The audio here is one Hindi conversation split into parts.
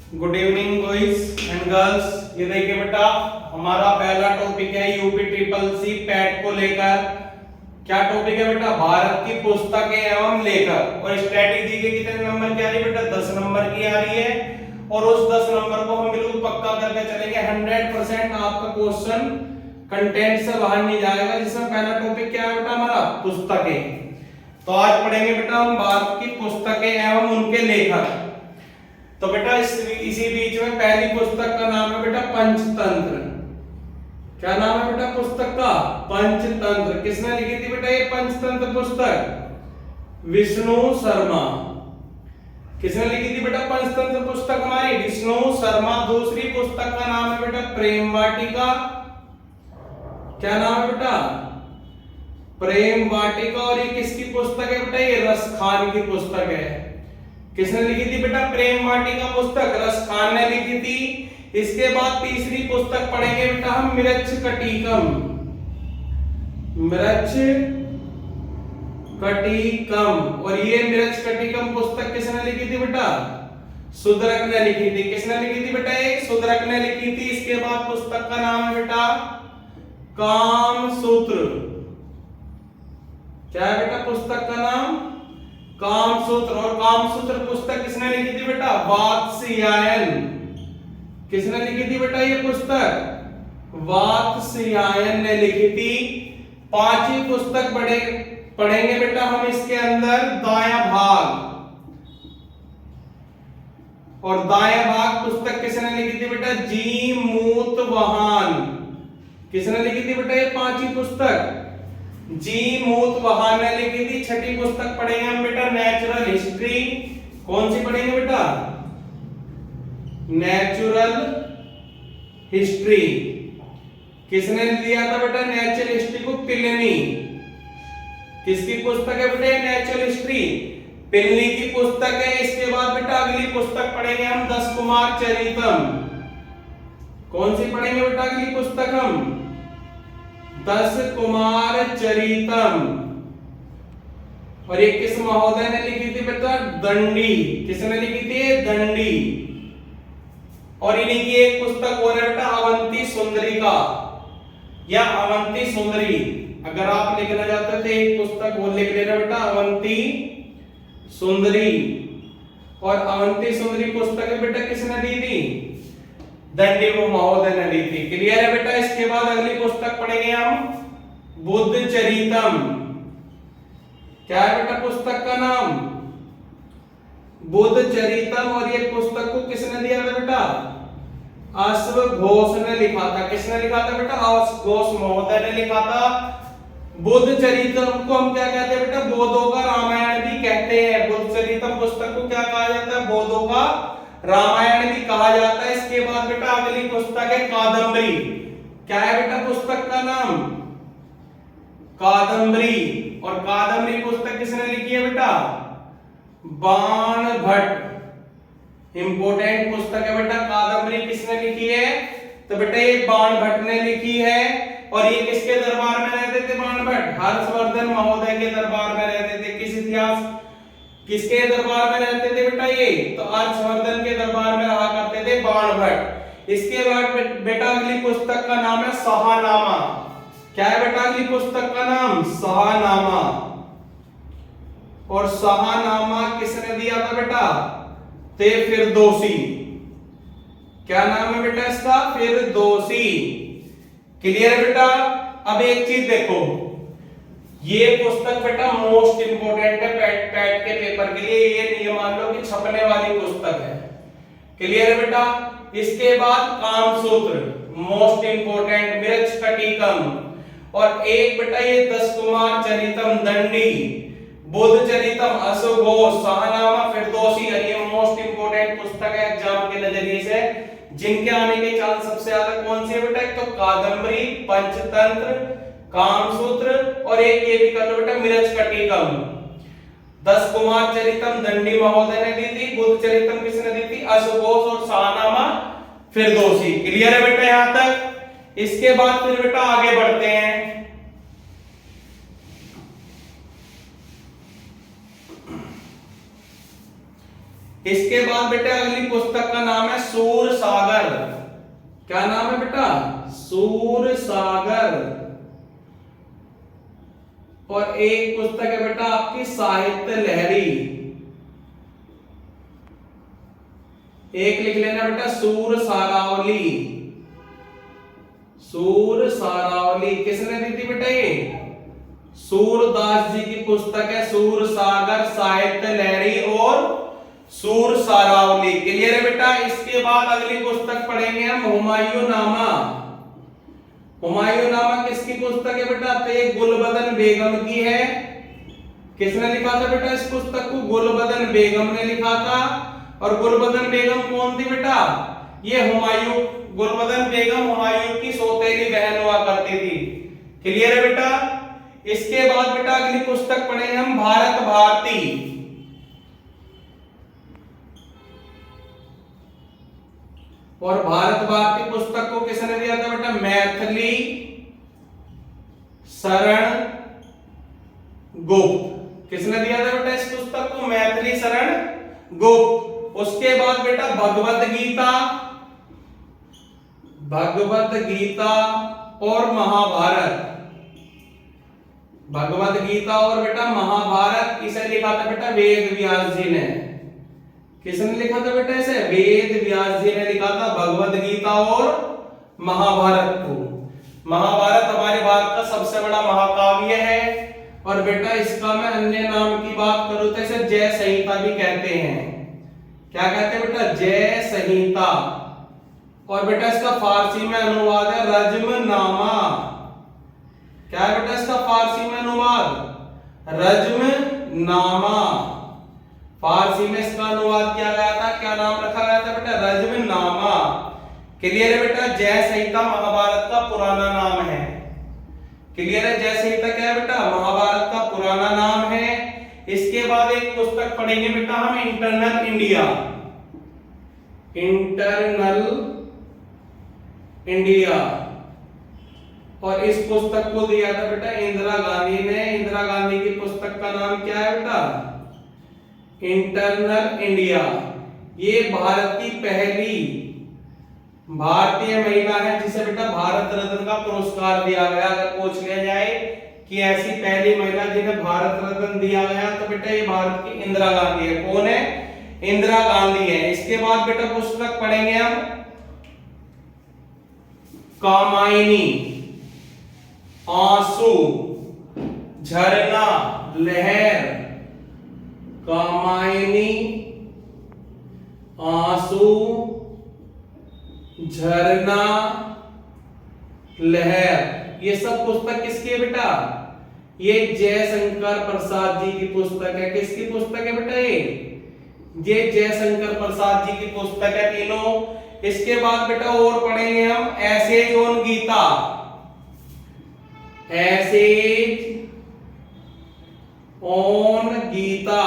Good evening boys and girls. ये देखिए बेटा, हमारा पहला टॉपिक है यूपी ट्रिपल सी पैट को लेकर। क्या टॉपिक है बेटा? भारत की पुस्तकें एवं लेखक। और स्ट्रेटेजी के कितने नंबर की आ रही है बेटा? 10 नंबर की आ रही है। और उस 10 नंबर को हम बिल्कुल पक्का करके चलेंगे। 100% आपका क्वेश्चन कंटेंट से बाहर नहीं जाएगा। जिसमें पहला टॉपिक क्या है बेटा हमारा? पुस्तकें। तो आज पढ़ेंगे बेटा हम भारत की पुस्तकें एवं उनके लेखक। तो बेटा इसी बीच में पहली पुस्तक का नाम है बेटा पंचतंत्र। क्या नाम है बेटा पुस्तक का? पंचतंत्र। किसने लिखी थी बेटा ये पंचतंत्र पुस्तक? विष्णु शर्मा। किसने लिखी थी बेटा पंचतंत्र पुस्तक हमारी? विष्णु शर्मा। दूसरी पुस्तक का नाम है बेटा प्रेम वाटिका। क्या नाम है बेटा? प्रेम वाटिका। और ये किसकी पुस्तक है बेटा? ये रसखान की पुस्तक है। किसने लिखी थी बेटा प्रेम वाटिका पुस्तक? रसखान ने लिखी थी। इसके बाद तीसरी पुस्तक पढ़ेंगे बेटा हम मृच्छकटिकम। मृच्छकटिकम। और ये मृच्छकटिकम पुस्तक किसने लिखी थी बेटा? शूद्रक ने लिखी थी। किसने लिखी थी बेटा? ये शूद्रक ने लिखी थी। इसके बाद पुस्तक का नाम है बेटा कामसूत्र। क्या है बेटा पुस्तक का नाम? कामसूत्र। और कामसूत्र पुस्तक किसने लिखी थी बेटा? वात्स्यायन। किसने लिखी थी बेटा ये पुस्तक? वात्स्यायन ने लिखी थी। पांचवी पुस्तक पढ़ेंगे बेटा हम इसके अंदर दायां भाग। और दायां भाग पुस्तक किसने लिखी थी बेटा? जी मूतवाहन। किसने लिखी थी बेटा ये पांचवी पुस्तक? जी मूतवाहन ने लिखी थी। छठी पुस्तक पढ़ेंगे हम बेटा नेचुरल हिस्ट्री। कौन सी पढ़ेंगे बेटा? Natural history. किसने लिया था बेटा नेचुरल हिस्ट्री को? प्लिनी। किसकी पुस्तक है बेटा नेचुरल हिस्ट्री? प्लिनी की पुस्तक है। इसके बाद बेटा अगली पुस्तक पढ़ेंगे हम 10 कुमार चरितम। कौन सी पढ़ेंगे बेटा अगली पुस्तक हम? 10 कुमार चरितम। और ये किस महोदय ने लिखी थी बेटा? दंडी। किसने लिखी थी? दंडी। और इन्हीं की एक पुस्तक और है बेटा अवंती सुंदरी का या अवंती सुंदरी। अगर आप लिखना चाहते थे एक पुस्तक वो लिख लेना बेटा अवंती सुंदरी। और अवंती सुंदरी पुस्तक है बेटा किसने दी थी? दंडी वो महोदय ने दी थी। क्लियर है बेटा? इसके बाद अगली पुस्तक पढ़ेंगे हम बुद्ध चरितम। क्या है बेटा पुस्तक का नाम? बुद्ध चरितम। और ये पुस्तक को किसने दिया था बेटा? अश्व घोष ने लिखा था। किसने लिखा था बेटा? अश्व घोष महोदय ने लिखा था। बुद्ध चरितम को हम क्या कहते हैं बेटा? बोधों का रामायण भी कहते हैं। बुद्ध चरितम पुस्तक को क्या कहा जाता है? बोधों का रामायण भी कहा जाता है। इसके बाद बेटा अगली पुस्तक है कादम्बरी। क्या है बेटा पुस्तक का नाम? कादम्बरी। और कादम्बरी पुस्तक किसने लिखी है बेटा? बाण भट्ट। इंपोर्टेंट पुस्तक है बेटा कादम्बरी। किसने लिखी है? तो बेटा ये बाण भट्ट ने लिखी है। और ये किसके दरबार में रहते थे बाण भट्ट? हर्षवर्धन महोदय के दरबार में रहते थे। किस इतिहास किसके दरबार में रहते थे बेटा ये? तो हर्षवर्धन के दरबार में रहा करते थे बाण भट्ट। इसके बाद बेटा अगली पुस्तक का नाम है शाहनामा। क्या है बेटा अगली पुस्तक का नाम? शाहनामा। और शाहनामा किसने दिया था बेटा? ते फिरदौसी। क्या नाम है बेटा इसका? फिरदौसी। क्लियर है बेटा? अब एक चीज देखो, ये पुस्तक बेटा मोस्ट इंपोर्टेंट है पैट के पेपर के लिए। ये नहीं मान लो कि छपने वाली पुस्तक है। क्लियर है बेटा? इसके बाद कामसूत्र मोस्ट इंपोर्टेंट, मृच्छकटिकम। और एक बेटा ये 10 कुमार चरितम दंडी, बुद्ध चरितम अश्व घोष, शाहनामा, फिरदौसी। ये मोस्ट इंपोर्टेंट पुस्तक है एग्जाम के नजरिए से। जिनके आने के चांस सबसे ज्यादा कौन सी है बेटा? एक तो कादम्बरी, पंचतंत्र, कामसूत्र। और एक ये भी कर लो बेटा मृच्छकटिकम। 10 कुमार चरितम दंडी महोदय ने दी थी। बुद्ध चरितम किसने दी थी? अश्व घोष। और शाहनामा फिरदौसी। क्लियर है बेटा यहां तक? इसके बाद फिर बेटा आगे बढ़ते हैं। इसके बाद बेटा अगली पुस्तक का नाम है सूर सागर। क्या नाम है बेटा? सूर सागर। और एक पुस्तक है बेटा आपकी साहित्य लहरी। एक लिख लेना बेटा सूर सारावली। सूर सारावली किसने दी थी बेटा? ये सूरदास जी की पुस्तक है सूर सागर, साहित्य लहरी और सूर सारावली। क्लियर है बेटा? इसके बाद अगली पुस्तक पढ़ेंगे हम हुमायूं नामा। हुमायूं नामा किसकी पुस्तक है बेटा? तो ये गुलबदन बेगम की है। किसने लिखा था बेटा इस पुस्तक को? गुलबदन बेगम ने लिखा था। और गुलबदन बेगम कौन थी बेटा? ये हुमायूं, गुलबदन बेगम हुमायूं की सौतेली बहन हुआ करती थी। क्लियर है बेटा? इसके बाद बेटा अगली पुस्तक पढ़ेंगे हम भारत भारती। और भारत भारती पुस्तक को किसने दिया था बेटा? मैथिली शरण गुप्त। किसने दिया था बेटा इस पुस्तक को? मैथिली शरण गुप्त। उसके बाद बेटा भगवत गीता, भगवत गीता और महाभारत। भगवत गीता और बेटा महाभारत किसे लिखा था बेटा? वेद व्यास जी ने। किसने लिखा था बेटा इसे? वेद व्यास जी ने लिखा था भगवत गीता और महाभारत को। महाभारत हमारे भारत का सबसे बड़ा महाकाव्य है। और बेटा इसका मैं अन्य नाम की बात करूं तो इसे जय संहिता भी कहते हैं। क्या कहते हैं बेटा? जय संहिता। और बेटा इसका फारसी में अनुवाद है रज्मनामा। क्या है बेटा इसका फारसी में अनुवाद? रज्मनामा। फारसी में इसका अनुवाद किया गया था, क्या नाम रखा गया था बेटा? रज्मनामा। क्लियर है बेटा? जय संहिता महाभारत का पुराना नाम है। क्लियर है? जय संहिता क्या है बेटा? महाभारत का पुराना नाम है। इसके बाद एक पुस्तक पढ़ेंगे बेटा हम इंटरनल इंडिया। Internal India. और इस पुस्तक को दिया था बेटा इंदिरा गांधी ने। इंदिरा गांधी की पुस्तक का नाम क्या है बेटा? Internal India. ये भारत की पहली भारतीय महिला है जिसे बेटा भारत रत्न का पुरस्कार दिया गया। अगर पूछ लिया जाए कि ऐसी पहली महिला जिन्हें भारत रत्न दिया गया तो बेटा ये भारत की इंदिरा गांधी है। कौन है? इंदिरा गांधी है। इसके बाद बेटा पुस्तक पढ़ेंगे हम कामायनी, आंसू, झरना, लहर। कामायनी, आंसू, झरना, लहर। ये सब पुस्तक किसकी है बेटा? ये जयशंकर प्रसाद जी की पुस्तक है। किसकी पुस्तक है बेटा? ये जयशंकर प्रसाद जी की पुस्तक है तीनों। इसके बाद बेटा और पढ़ेंगे हम essays on Gita. Essays on Gita.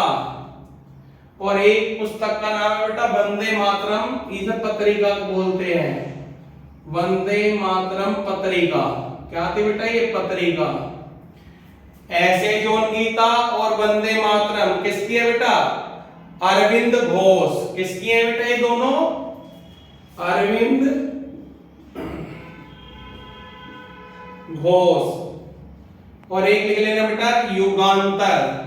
और एक पुस्तक का नाम है बेटा वंदे मातरम। इसे पत्रिका बोलते हैं, वंदे मातरम पत्रिका। क्या थी बेटा? ये पत्रिका। एसेज ऑन गीता और वंदे मातरम किसकी है बेटा? अरविंद घोष। किसकी है बेटा ये दोनों? अरविंद घोष। और एक लिख लेना बेटा युगांतर।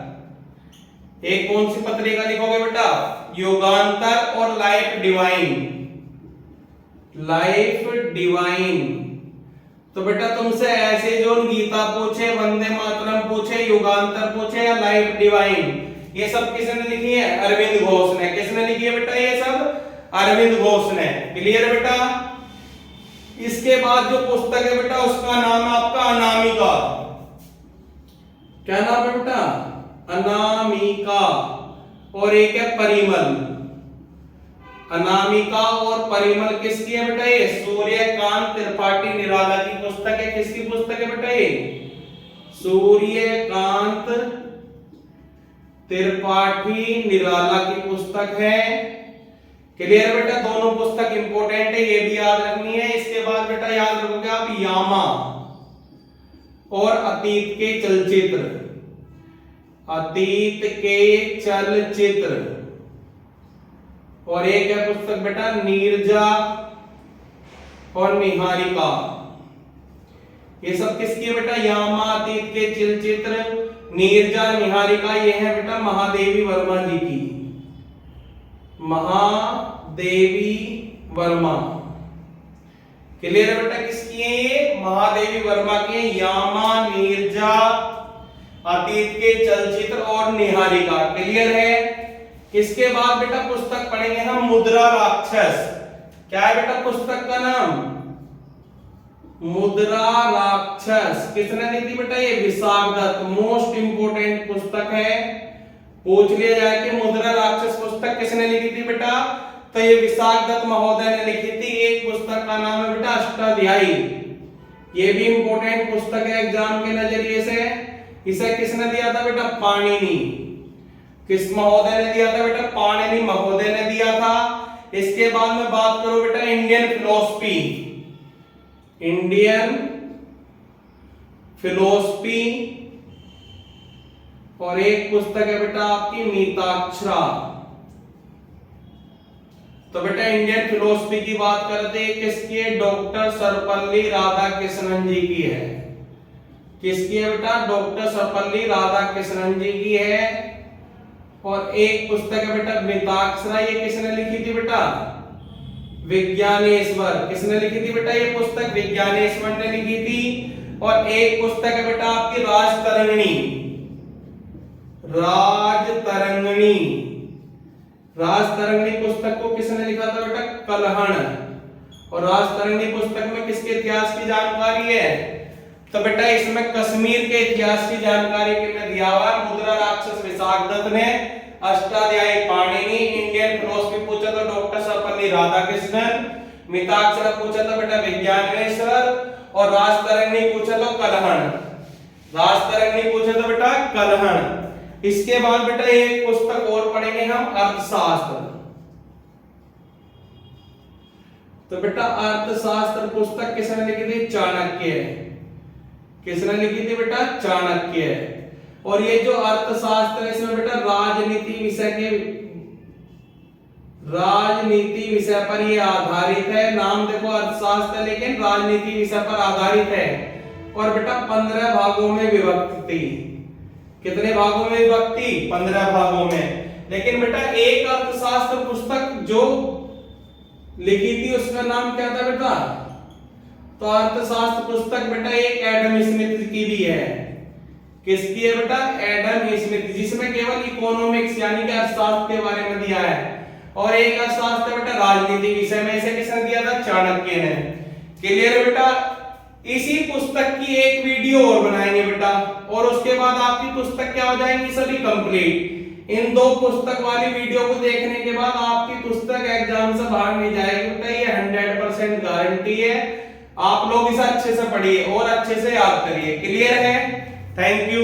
एक कौन सी पत्रिका लिखोगे बेटा? युगांतर और लाइफ डिवाइन। Life divine. तो बेटा तुमसे ऐसे जो गीता पूछे, वंदे मातरम पूछे, युगांतर पूछे या लाइफ डिवाइन, ये सब किसने लिखी है? अरविंद घोष ने। किसने लिखी है बेटा ये सब? अरविंद घोष ने। क्लियर है बेटा? इसके बाद जो पुस्तक है बेटा उसका नाम है आपका अनामिका। क्या नाम है बेटा? अनामिका। और एक है परिमल। अनामिका और परिमल किसकी है बेटा? ये सूर्यकांत त्रिपाठी निराला की पुस्तक है। किसकी पुस्तक है बेटा? ये सूर्यकांत त्रिपाठी निराला की पुस्तक है। क्लियर बेटा? दोनों पुस्तक इंपॉर्टेंट है, ये भी याद रखनी है। इसके बाद बेटा याद रखोगे आप यामा और अतीत के चलचित्र। अतीत के चलचित्र। और एक है पुस्तक बेटा नीरजा और निहारिका। ये सब किसकी है बेटा? यामातीत के चलचित्र। नीरजा निहारिका ये है बेटा महादेवी वर्मा जी की। महादेवी वर्मा, क्लियर है बेटा? किसकी है ये? महादेवी वर्मा की। यामा, नीरजा, अतीत के चलचित्र और निहारिका, क्लियर है? इसके बाद बेटा पुस्तक पढ़ेंगे हम मुद्रा राक्षस। क्या है बेटा पुस्तक का नाम? मुद्रा राक्षस। किसने दी थी बेटा? ये विशाख दत्त। मोस्ट इंपोर्टेंट पुस्तक है, पूछ लिया जाए कि मुद्रा राक्षस पुस्तक किसने लिखी थी बेटा, तो ये विशाख दत्त महोदय ने लिखी थी। एक पुस्तक का नाम है बेटा अष्टाध्यायी। ये भी इंपोर्टेंट पुस्तक है एग्जाम के नजरिए से। इसे किसने दिया था बेटा? पाणिनि। किस महोदय ने दिया था बेटा? पाणिनि महोदय ने दिया था। इसके बाद में बात करो बेटा इंडियन फिलोसफी। इंडियन फिलोसफी और एक पुस्तक है बेटा आपकी मिताक्षरा। तो बेटा इंडियन फिलोसफी की बात करते हैं, किसकी है? डॉक्टर सर्वपल्ली राधाकृष्णन जी की है। किसकी है बेटा? डॉक्टर सर्वपल्ली राधाकृष्णन जी की है। और एक पुस्तक है बेटा मिताक्षरा। ये किसने लिखी थी बेटा? विज्ञानेश्वर। किसने लिखी थी बेटा ये पुस्तक? विज्ञानेश्वर ने लिखी थी। और एक पुस्तक है बेटा आपकी राजतरंगिणी। राजतरंगिणी, राजतरंगिणी पुस्तक को किसने लिखा था बेटा? कलहण। और राजतरंगिणी पुस्तक में किसके इतिहास की जानकारी है? तो बेटा इसमें कश्मीर के इतिहास की जानकारी के में दिया हुआ है। मुद्रा राक्षस विशाख दत्त ने, अष्टाध्यायी पाणिनि, इंडियन फिलोसफी पूछा तो डॉक्टर सर्वपल्ली राधाकृष्णन, मिताक्षरा पूछा तो बेटा विज्ञानेश्वर, और राजतरंगिणी पूछा तो कलहण। राजतरंगिणी पूछा तो बेटा कलहण। इसके बाद बेटा एक पुस्तक और पढ़ेंगे हम, अर्थशास्त्र। तो बेटा अर्थशास्त्र पुस्तक किसने लिखी थी? चाणक्य। किसने लिखी थी बेटा? चाणक्य। और ये जो अर्थशास्त्र है इसमें बेटा राजनीति विषय पर ये आधारित है। नाम देखो अर्थशास्त्र लेकिन राजनीति विषय पर आधारित है। और बेटा 15 भागों में विभक्त थी। कितने भागों में विभक्त थी? 15 भागों में। लेकिन बेटा एक अर्थशास्त्र पुस्तक जो लिखी थी उसका नाम क्या था बेटा? तो अर्थशास्त्र पुस्तक बेटा एक एडम स्मिथ की भी है। किसकी है बेटा? एडम स्मिथ, जिसमें केवल इकोनॉमिक्स यानी कि अर्थशास्त्र के बारे में दिया है। और एक अर्थशास्त्र बेटा राजनीति विषय में, इसे किसने दिया था? चाणक्य ने। क्लियर है बेटा? इसी पुस्तक की एक वीडियो और बनाएंगे बेटा, और उसके बाद आपकी पुस्तक क्या हो जाएंगी? सभी कंप्लीट। इन 2 पुस्तक वाली वीडियो को देखने के बाद आपकी पुस्तक एग्जाम से बाहर नहीं जाएगी बेटा, ये 100% गारंटी है। आप लोग इसे अच्छे से पढ़िए और अच्छे से याद करिए। क्लियर है? Thank you.